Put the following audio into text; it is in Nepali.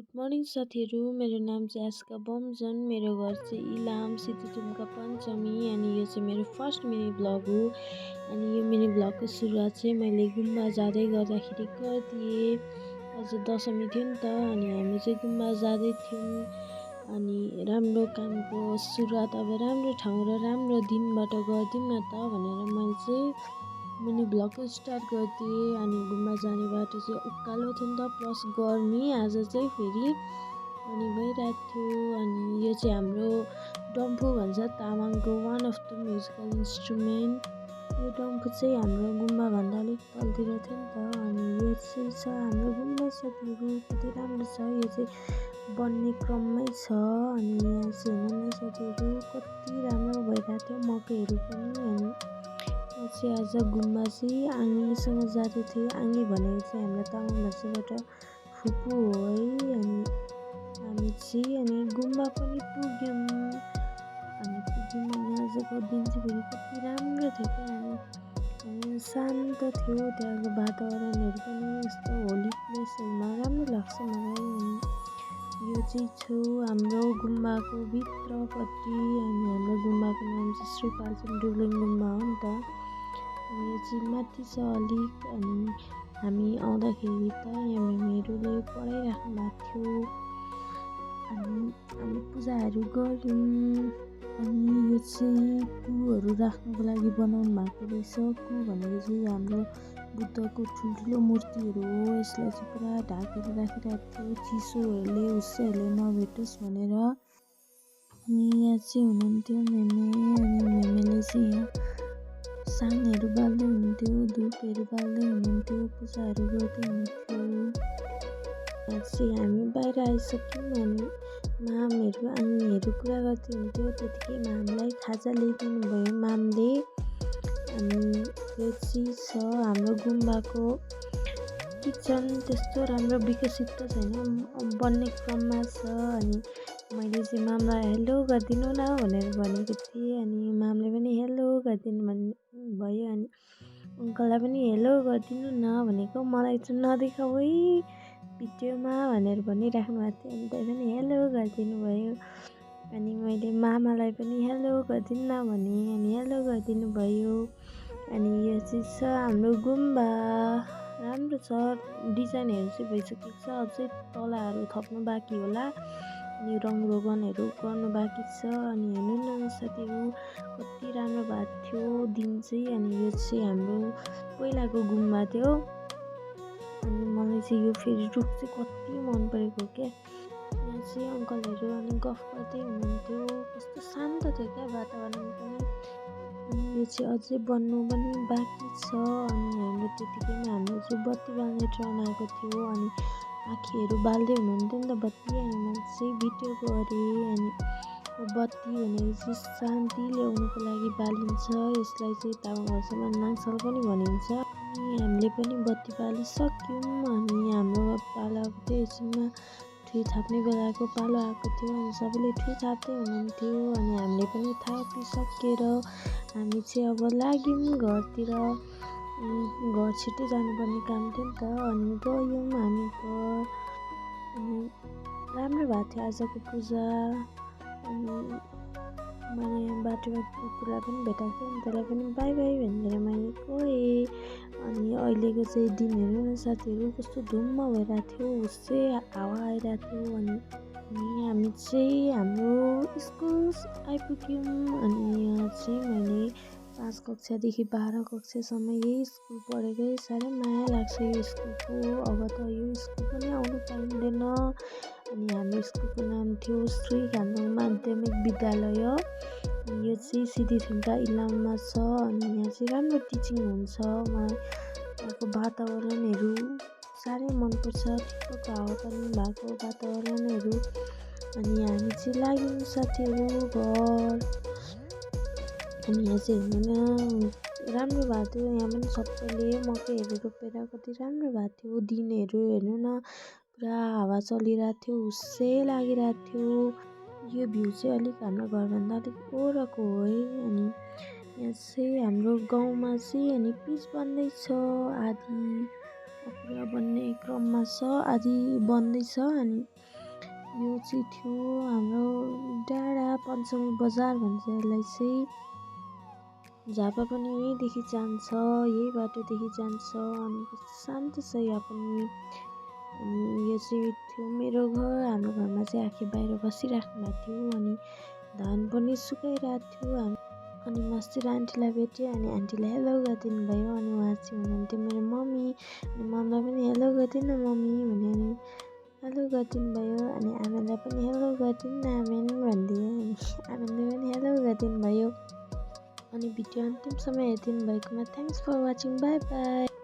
गुड मर्निङ साथीहरू। मेरो नाम चाहिँ आस्का बमजन। मेरो घर चाहिँ इलाम सितिचुम्का पञ्चमी अनि यो चाहिँ मेरो फर्स्ट मिनी ब्लग हो। अनि यो मिनी ब्लगको सुरुवात चाहिँ मैले गुम्बा जाँदै गर्दाखेरि गरिदिएँ। आज दशमी थियो नि त, अनि हामी चाहिँ गुम्बा जाँदै थियौँ। अनि राम्रो कामको सुरुवात अब राम्रो ठाउँ र राम्रो दिनबाट गरिदिउँ न त भनेर मैले चाहिँ मिनी ब्लग स्टार्ट गरिदिएँ। अनि गुम्बा जाने बाटो चाहिँ उकालो थियो नि त, प्लस गर्मी आज चाहिँ फेरि अनि भइरहेको थियो। अनि यो चाहिँ हाम्रो डम्फु भन्छ तामाङको one of the musical instrument. यो डम्फु चाहिँ हाम्रो गुम्बाभन्दा अलिक तलतिर थियो नि त। अनि यो चाहिँ छ हाम्रो गुम्बा साथीहरू, कति राम्रो छ। यो चाहिँ बन्ने क्रममै छ। अनि यहाँ चाहिँ हेर्नु न साथीहरू, कति राम्रो भइरहेको थियो मकैहरू पनि। अनि चाहिँ आज गुम्बा चाहिँ आङ्गीसँग जाँदै थिएँ। आङ्गी भनेको चाहिँ हाम्रो तामाङ भाषाबाट फुपू हो है। अनि हामी चाहिँ गुम्बा पनि पुग्यौँ। अनि आजको दिन चाहिँ फेरि कति राम्रो थियो क्या। अनि शान्त थियो, त्यहाँको वातावरणहरू पनि यस्तो होली प्लेसहरूमा राम्रो लाग्छ मलाई। अनि यो चाहिँ छु हाम्रो गुम्बाको भित्रपट्टि। अनि हाम्रो गुम्बाको नाम चाहिँ श्री पाल्चन डुब्लिङ गुम्बा हो नि त। यो चाहिँ माथि छ अलिक। अनि हामी आउँदाखेरि त यहाँ मेमेहरूले पढाइराख्नु भएको थियो। अनि हामी पूजाहरू गऱ्यौँ। अनि यो चाहिँ कुहरू राख्नुको लागि बनाउनु भएको रहेछ। कु भनेको चाहिँ हाम्रो बुद्धको ठुल्ठुलो मूर्तिहरू हो। यसलाई चाहिँ पुरा ढाकेर राखिरहेको थियो, चिसोहरूले हुस्सेहरूले नभेटोस् भनेर। अनि यहाँ चाहिँ हुनुहुन्थ्यो मेमे। अनि मेमेले चाहिँ यहाँ साङहरू बाल्दै हुनुहुन्थ्यो, धुपहरू बाल्दै हुनुहुन्थ्यो, पूजाहरू गर्दै हुनुहुन्थ्यो। यहाँ चाहिँ हामी बाहिर आइसक्यौँ। अनि मामहरू आङ्गीहरू कुरा गर्दै हुन्थ्यो। त्यतिकैमा हामीलाई खाजा ल्याइदिनु भयो मामले। अनि यो चाहिँ छ हाम्रो गुम्बाको किचन। त्यस्तो राम्रो विकसित त छैन, बन्ने क्रममा छ। अनि मैले चाहिँ मामलाई हेलो गरिदिनु न भनेर भनेको थिएँ। अनि मामले पनि हेलो गरिदिनु भयो। अनि अङ्कललाई पनि हेलो गरिदिनु न भनेको, मलाई चाहिँ नदेखाऊ है भिडियोमा भनेर भनिराख्नु भएको थियो। अनि त्यही पनि हेलो गरिदिनु भयो। अनि मैले मामालाई पनि हेलो गरिदिनु न भने, अनि हेलो गरिदिनु भयो। अनि यो चाहिँ छ हाम्रो गुम्बा, राम्रो छ। डिजाइनहरू चाहिँ भइसकेको छ, अझै तलाहरू थप्नु बाँकी होला। अनि रङरोगनहरू गर्नु बाँकी छ। अनि हेर्नु न साथीहरू, कति राम्रो भएको थियो दिन चाहिँ। अनि यो चाहिँ हाम्रो पहिलाको गुम्बा थियो। अनि मलाई चाहिँ यो फेरि रुख चाहिँ कति मन परेको क्या। यहाँ चाहिँ अङ्कलहरू अनि गफ गर्दै हुनुहुन्थ्यो, कस्तो शान्त थियो क्या वातावरण पनि। अनि यो चाहिँ अझै बन्नु पनि बाँकी छ। अनि हाम्रो त्यतिकैमा हाम्रो चाहिँ बत्ती बाल्ने ट्रन आएको थियो। अनि आँखीहरू बाल्दै हुनुहुन्थ्यो नि त बत्ती। अनि मैले चाहिँ भिडियो गरेँ। अनि बत्ती भनेको चाहिँ शान्ति ल्याउनुको लागि बालिन्छ। यसलाई चाहिँ तामाङ भाषामा नाङसल पनि भनिन्छ। अनि हामीले पनि बत्ती बालिसक्यौँ। अनि हाम्रो पालो आएको थियो, एकछिनमा ठुई थाप्ने बेलाको पालो आएको थियो। अनि सबैले ठुई थाप्दै हुनुहुन्थ्यो। अनि हामीले पनि थापिसकेर हामी चाहिँ अब लाग्यौँ घरतिर। घर छिट्टै जानुपर्ने काम थियो नि त। अनि गयौँ हामी घर। अनि राम्रो भएको थियो आजको पूजा। अनि मैले बाटोमा कुकुरलाई पनि भेटाएको थिएँ। अनि त्यसलाई पनि बाई बाई भनेर मैले गएँ। अनि अहिलेको चाहिँ दिन हेर्नु न साथीहरू, कस्तो धुम्म भइरहेको थियो, हुस्से हावा आइरहेको थियो। अनि हामी चाहिँ हाम्रो स्कुल आइपुग्यौँ। अनि यहाँ चाहिँ मैले 5 कक्षादेखि 12 कक्षासम्म यही स्कुल पढेकै, साह्रै माया लाग्छ यो स्कुलको। अब त यो स्कुल पनि आउनु पाइँदैन। अनि हाम्रो स्कुलको नाम थियो श्री घान्दुङ माध्यमिक विद्यालय। यो चाहिँ सिद्धिथुम्का इलाममा छ। अनि यहाँ चाहिँ राम्रो टिचिङ हुन्छ। मलाई यहाँको वातावरणहरू साह्रै मनपर्छ, ठिक्कको हावापानी भएको वातावरणहरू। अनि हामी चाहिँ लाग्यौँ साथीहरू घर। अनि यहाँ चाहिँ हेर्नु न राम्रो भएको थियो। यहाँ पनि सबैले मकैहरू रोपेर कति राम्रो भएको थियो। दिनहरू हेर्नु न, पुरा हावा चलिरहेको थियो, हुस्से लागिरहेको थियो। यो भ्यू चाहिँ अलिक हाम्रो घरभन्दा अलिक वरको हो है। अनि यहाँ चाहिँ हाम्रो गाउँमा चाहिँ अनि पिच बन्दैछ आदि। पुरा बन्ने क्रममा छ, आधी बन्दैछ। अनि यो चाहिँ थियो हाम्रो डाँडा पञ्चमी बजार भन्छ यसलाई चाहिँ। झापा पनि यहीँदेखि जान्छ, यही बाटोदेखि जान्छ। अनि कस्तो शान्त छ यहाँ पनि। अनि यो चाहिँ थियो मेरो घर। हाम्रो घरमा चाहिँ आखे बाहिर बसिराख्नु भएको थियो। अनि धान पनि सुकाइरहेको थियो। अनि म अस्ति आन्टीलाई भेटेँ, अनि आन्टीलाई हेलो गरिदिनु भयो। अनि उहाँ चाहिँ हुनुहुन्थ्यो मेरो मम्मी। अनि मम्मीलाई पनि हेलो गरिदिनु मम्मी भने, अनि हेलो गरिदिनु भयो। अनि आमालाई पनि हेलो गरिदिनु न आमेन भनिदियो। अनि आमेनले पनि हेलो गरिदिनु भयो। अनि भिडियो अन्तिमसम्म हेरिदिनु भएकोमा thanks for watching, bye by.